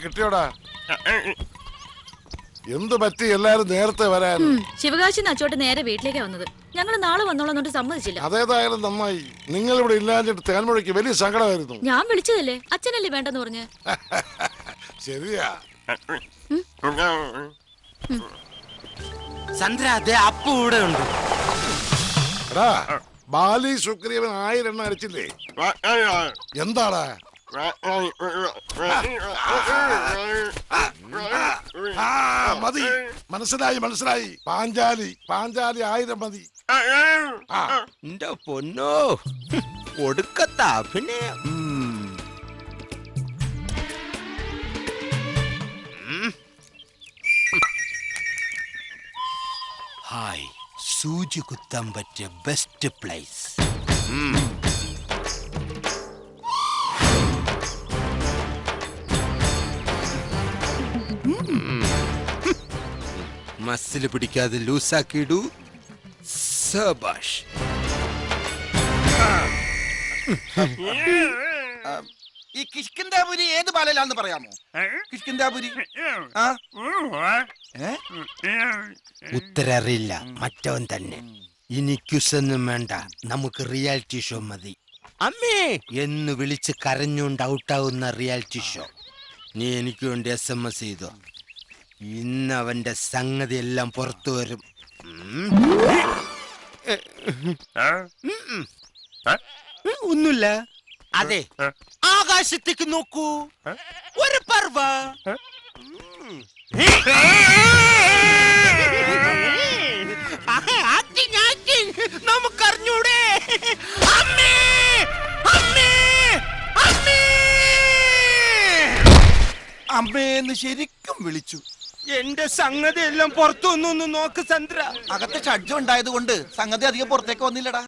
കിട്ടിയോടാ? എന്ത് പറ്റി എല്ലാരും നേരത്തെ വരാൻ? ശിവകാശി അച്ചോട്ട് നേരെ വീട്ടിലേക്കാ വന്നത്. ഞങ്ങൾ നാളെ വന്നോളന്നിട്ട് സമ്മതിച്ചില്ല. അതേതായാലും നന്നായി. നിങ്ങൾ ഇവിടെ ഇല്ലാഞ്ഞിട്ട് തേൻമൊഴിക്ക് വലിയ സങ്കടമായിരുന്നു. ഞാൻ വിളിച്ചതല്ലേ, അച്ഛനല്ലേ വേണ്ടെന്ന് പറഞ്ഞ്. ശരിയാ. ചന്ദ്ര, അതെ അപ്പു ഇവിടെ ഉണ്ട്. എടാ, ബാലി സുഗ്രീവൻ 1000 എണ്ണ അടിച്ചില്ലേ? എന്താടാ? മതി, മനസ്സിലായി. പാഞ്ചാലി 1000 മതി. എന്റെ പൊന്നോ, ഒടുക്കത്ത അഭിനയം. ഹായ്, സൂചി കുത്താൻ പറ്റിയ ബെസ്റ്റ് പ്ലേസ്. മസിൽ പിടിക്കാതെ ലൂസാക്കിയിടൂ. സബാഷ്. ഈ കിഷ്കിന്ധാപുരി ഏത് ബാലയിലാന്ന് പറയാമോ? കിഷ്കിന്ധാപുരി ഉത്തരറിയില്ല, മറ്റവൻ തന്നെ. ഇനി ക്യുസൊന്നും വേണ്ട, നമുക്ക് റിയാലിറ്റി ഷോ മതി. അമ്മേ എന്ന് വിളിച്ച് കരഞ്ഞുകൊണ്ട് ഔട്ടാവുന്ന റിയാലിറ്റി ഷോ. നീ എനിക്ക് വേണ്ടി SMS ചെയ്തോ. ഇന്ന് അവന്റെ സംഗതി എല്ലാം പുറത്തു വരും. ഒന്നുമില്ല. അതെ, ആകാശത്തേക്ക് നോക്കൂ, ഒരു പർവ. നമുക്കറിഞ്ഞൂടെ? അമ്മേന്ന് ശരിക്കും വിളിച്ചു. എന്റെ സംഗതി എല്ലാം പുറത്തു വന്നു. നോക്ക് ചന്ദ്ര. അകത്തെ ഷഡ്ജം ഉണ്ടായത് കൊണ്ട് സംഗതി അധികം പുറത്തേക്ക് വന്നില്ലടാ.